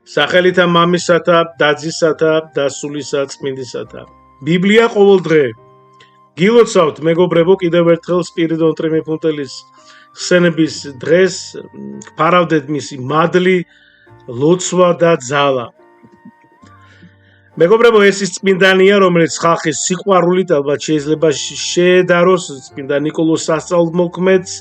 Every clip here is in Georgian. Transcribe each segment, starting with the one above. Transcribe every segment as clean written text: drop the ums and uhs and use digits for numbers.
სახელითა მამისათა, დაძისათა და სულისა წმინდისათა. ბიბლია ყოველ დღე. გილოცავთ, მეგობრებო, კიდევ ერთხელ სპირიდონ ტრიმიფუნტელის ხსენების დღეს, გფარავდეთ მისი მადლი, ლოცვა და ძალა. მეგობრებო, ეს ის წმინდანია, რომელიც ხალხის სიყვარულით ალბათ შეიძლება შეედაროს წმინდა ნიკოლოზ სასწაულთმოქმედს,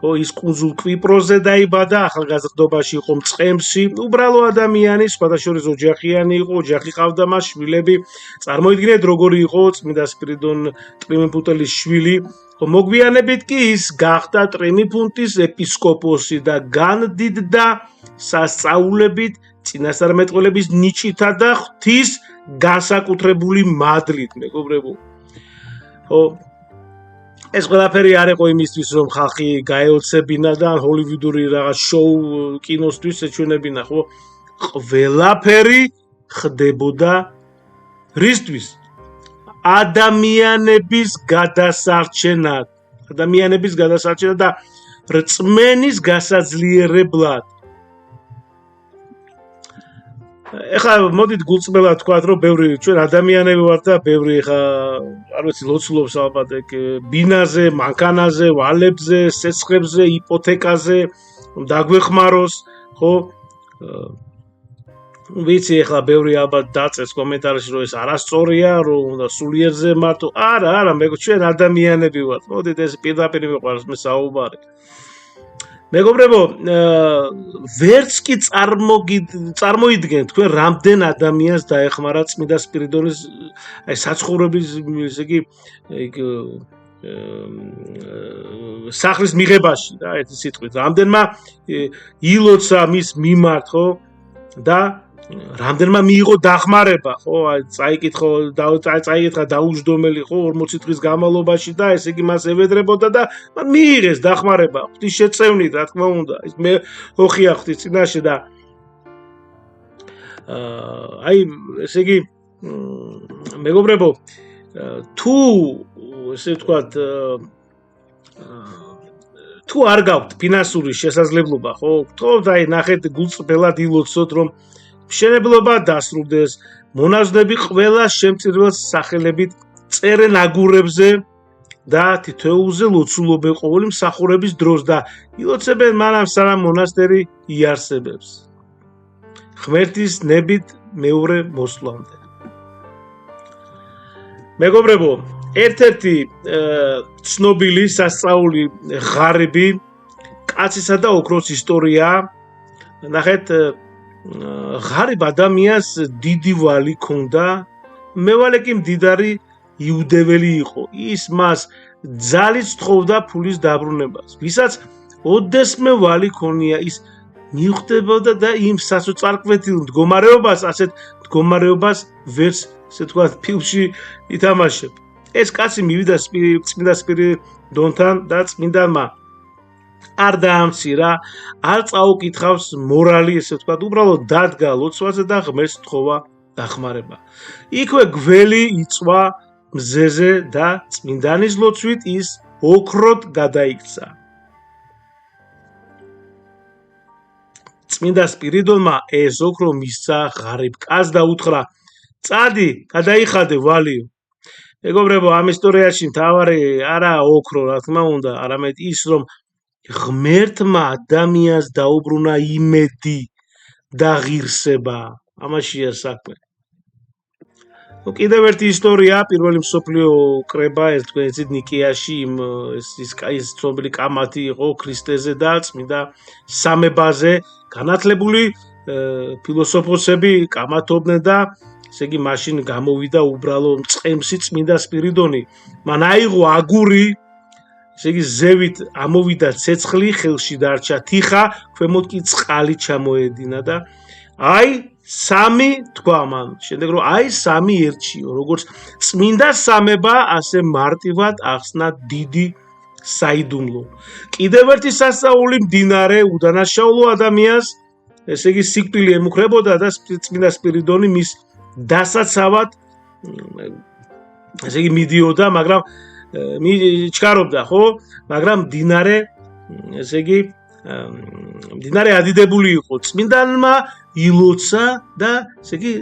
ის კუნძულ კვიპროსზე დაიბადა, ახალგაზრდობაში იყო მწყემსი, უბრალო ადამიანი, სხვადასხვა ოჯახიანი იყო, ოჯახი ჰყავდა მას, შვილები. წარმოიდგინეთ, როგორი იყო წმინდა სპირიდონ ტრიმიფუნტელის შვილი. მოგვიანებით კი ის გახდა ტრიმიფუნტის ეპისკოპოსი და განდიდდა სასწაულებით, წინასწარმეტყველების ნიჭითა და ღვთის განსაკუთრებული მადლით, მეგობრებო. ეს ყველაფერი არ იყო იმისთვის, რომ ხალხი გაეოცებინა და ჰოლივუდური რაღაც შოუ კინოსთვის ეჩვენებინა, ხო? ყველაფერი ხდებოდა რისთვის? ადამიანების გადასარჩენად და რწმენის გასაძლიერებლად. ეხლა მოდით გულწრფელად ვთქვათ, რომ ბევრი ჩვენ ადამიანები ვართ და ბევრი ეხლა არ ვიცი ლოცულობს ალბათ ეგ ბინაზე, მანქანაზე, ვალებზე, სესხებზე, იპოთეკაზე, დაგვეხმაროს, ხო? ვიცი ეხლა ბევრი ალბათ დაწეს კომენტარებში, რომ ეს არასწორია, რომ უნდა სულიერზე მარტო. არა, მეგო, ჩვენ ადამიანები ვართ. მოდით ეს პირდაპირ მიყვარს მე საუბარი. მეგობრებო, ვერც კი წარმოიდგენთ თქვენ რამდენ ადამიანს დაეხმარა წმინდა სპირიდონის საცხოვრების, ესე იგი, სახლის მიღებაში და ერთი სიტყვით, რამდენმა ილოცა მის მიმართ, ხო? და რამდენმა მიიღო დახმარება, ხო? წაიკითხა დაუჯდომელი, ხო, 40 დღის განმავლობაში და ესე იგი მას ევედრებოდა და მან მიიღეს დახმარება, ღვთის შეწევნით, რა თქმა უნდა. ის მე ოხია ღვთის წინაშე და ესე იგი, მეგობრებო, თუ ესე ვთქვათ, თუ არ გაქვთ ფინანსური შესაძლებლობა, ხო? გთხოვთ, ნახეთ გულწრფელად ილოცოთ, რომ მშენებლობა დასრულდეს, მონაზვნები ყველა შემწირველს სახელებით წერენ აგურებზე და თითოეულზე ლოცულობენ ყოველი მსახურების დროს და ილოცებენ მანამ სანამ მონასტერი იარსებებს. ღმერთის ნებით მეორე მოსვლამდე. მეგობრებო, ერთ-ერთი ცნობილი სასწაული ღარიბი კაცისა და ოქროს ისტორიაა. ნახეთ, ღარიბ ადამიანს დიდი ვალი ჰქონდა, მევალე კი მდიდარი იუდეველი იყო. ის მას ძალით სთხოვდა ფულის დაბრუნებას. ვისაც ოდესმე ვალი ჰქონია, ის მიხვდებოდა და იმ სასოწარკვეთილ მდგომარეობას, ასეთ მდგომარეობას ვერც, ესე ვთქვათ, ფილმში ითამაშებ. ეს კაცი მივიდა წმინდა სპირიდონთან და წმინდანმა არ დაამცირა, არ წაუკითხავს მორალი, ესე ვთქვათ, უბრალოდ დადგა ლოცვაზე და ღმერთს სთხოვა დახმარება. იქვე გველი იწვა მზეზე და წმინდანის ლოცვით ის ოქროდ გადაიქცა. წმინდა სპირიდონმა ეს ოქრო მისცა ღარიბ კაცს და უთხრა: "წადი, გადაიხადე ვალიო." მეგობრებო, ამ ისტორიაში მთავარი არა ოქრო, რა თქმა უნდა, არამედ ის, რომ ღმერთმა ადამიანს დაუბრუნა იმედი და ღირსება. ამაშია საქმე. კიდევ ერთი ისტორია, პირველი მსოფლიო კრება, ეს თქვენ იცით, ნიკეაში ის ცნობილი კამათი იყო ქრისტეზე და წმინდა სამებაზე. განათლებული ფილოსოფოსები კამათობდნენ და ესე იგი მაშინ გამოვიდა უბრალო მწყემსი წმინდა სპირიდონი. მან აიღო აგური, ესე იგი ზევით ამოვიდა ცეცხლი, ხელში დარჩა თიხა, ქვემოთ კი წყალი ჩამოედინა და სამი თქვა მან. შემდეგ რომ სამი ერთიო, როგორც წმინდა სამება, ასე მარტივად ახსნა დიდი საიდუმლო. კიდევ ერთი სასწაული მდინარე უდანაშაულო ადამიანს, ესე იგი სიკვდილი ემუქრებოდა და წმინდა სპირიდონი მის დასაცავად, ესე იგი მიდიოდა, მაგრამ ჩქარობდა, ხო? მაგრამ მდინარე, ესე იგი მდინარე ადიდებული იყო, წმინდანმა ილოცა და ესე იგი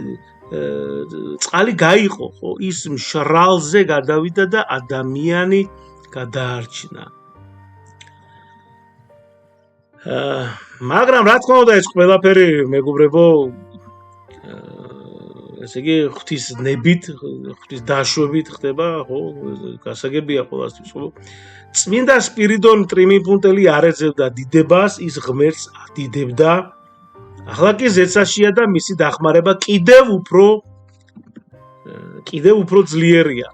წყალი გაიყო, ხო, ის მშრალზე გადავიდა და ადამიანი გადაარჩინა. მაგრამ რა თქმა უნდა ეს ყველაფერი მეგობრებო ესე იგი ღვთის ნებით, ღვთის დაშვებით ხდება, ხო, გასაგებია ყველასთვის, ხო. წმინდა სპირიდონ ტრიმიფუნტელი არ ეძებდა დიდებას, ის ღმერთს ადიდებდა. ახლა კი ზეცაშია და მისი დახმარება კიდევ უფრო ძლიერია.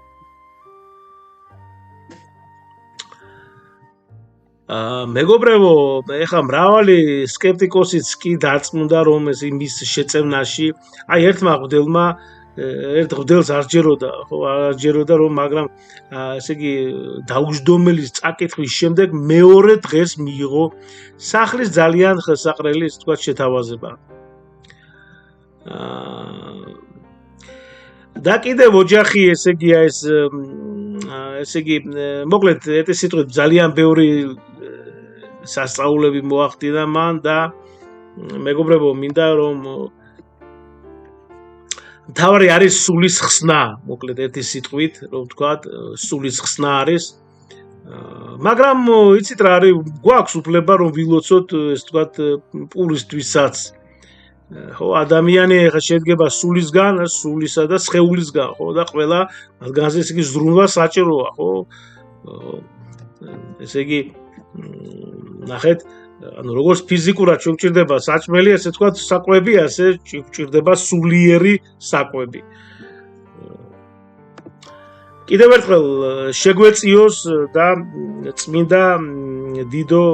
მეგობრებო, ეხლა მრავალი სკეპტიკოსიც კი დარწმუნდა რომ ეს იმის შეწევნაში, აი ერთ ღმრთელს არ ჯეროდა, ხო, არ ჯეროდა რომ, მაგრამ ესე იგი დაუჯდომელის წაკითხვის შემდეგ მეორე დღეს მიიღო სახლის ძალიან ხელსაყრელი, ასე ვთქვათ, შეთავაზება. და კიდევ ოჯახი, ესე იგი ესე იგი მოკლედ ეს სიტყვით ძალიან ბევრი სასწაულები მოახდინა მან და მეგობრებო, მინდა რომ მთავარი არის სულის ხსნა, მოკლედ ერთი სიტყვით, რომ ვთქვათ, სულის ხსნა არის. მაგრამ იცით რა არის, გვაქვს უფლება რომ ვილოცოთ, ესე ვთქვათ, პურისთვისაც. ხო, ადამიანი ახლა შედგება სულისგან, სულისა და სხეულისგან, ხო, და ყველა მათგანზე ესე იგი ზრუნვა საჭიროა, ხო? ესე იგი ნახეთ, ანუ როგორც ფიზიკურად შეგვჭირდება საჭმელი, ასე ვთქვათ, საკვები, ასე გვჭირდება სულიერი საკვები. კიდევ ერთხელ შეგვეწიოს და წმინდა დიდო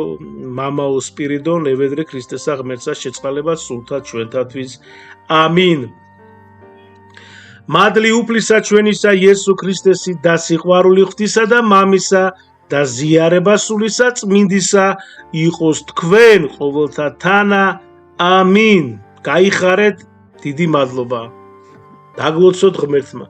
მამაო სპირიდონ ევედრე ქრისტესა ღმერთსა შეწყალება სულთა ჩვენთათვის. ამინ. მადლი უფლისა ჩვენისა იესო ქრისტესი და სიყვარული ღვთისა და მამისა და ზიარება სულისა წმინდისა იყოს თქვენ ყოველთა თანა. ამინ. გაიხარეთ, დიდი მადლობა. დაგლოცოთ ღმერთმა.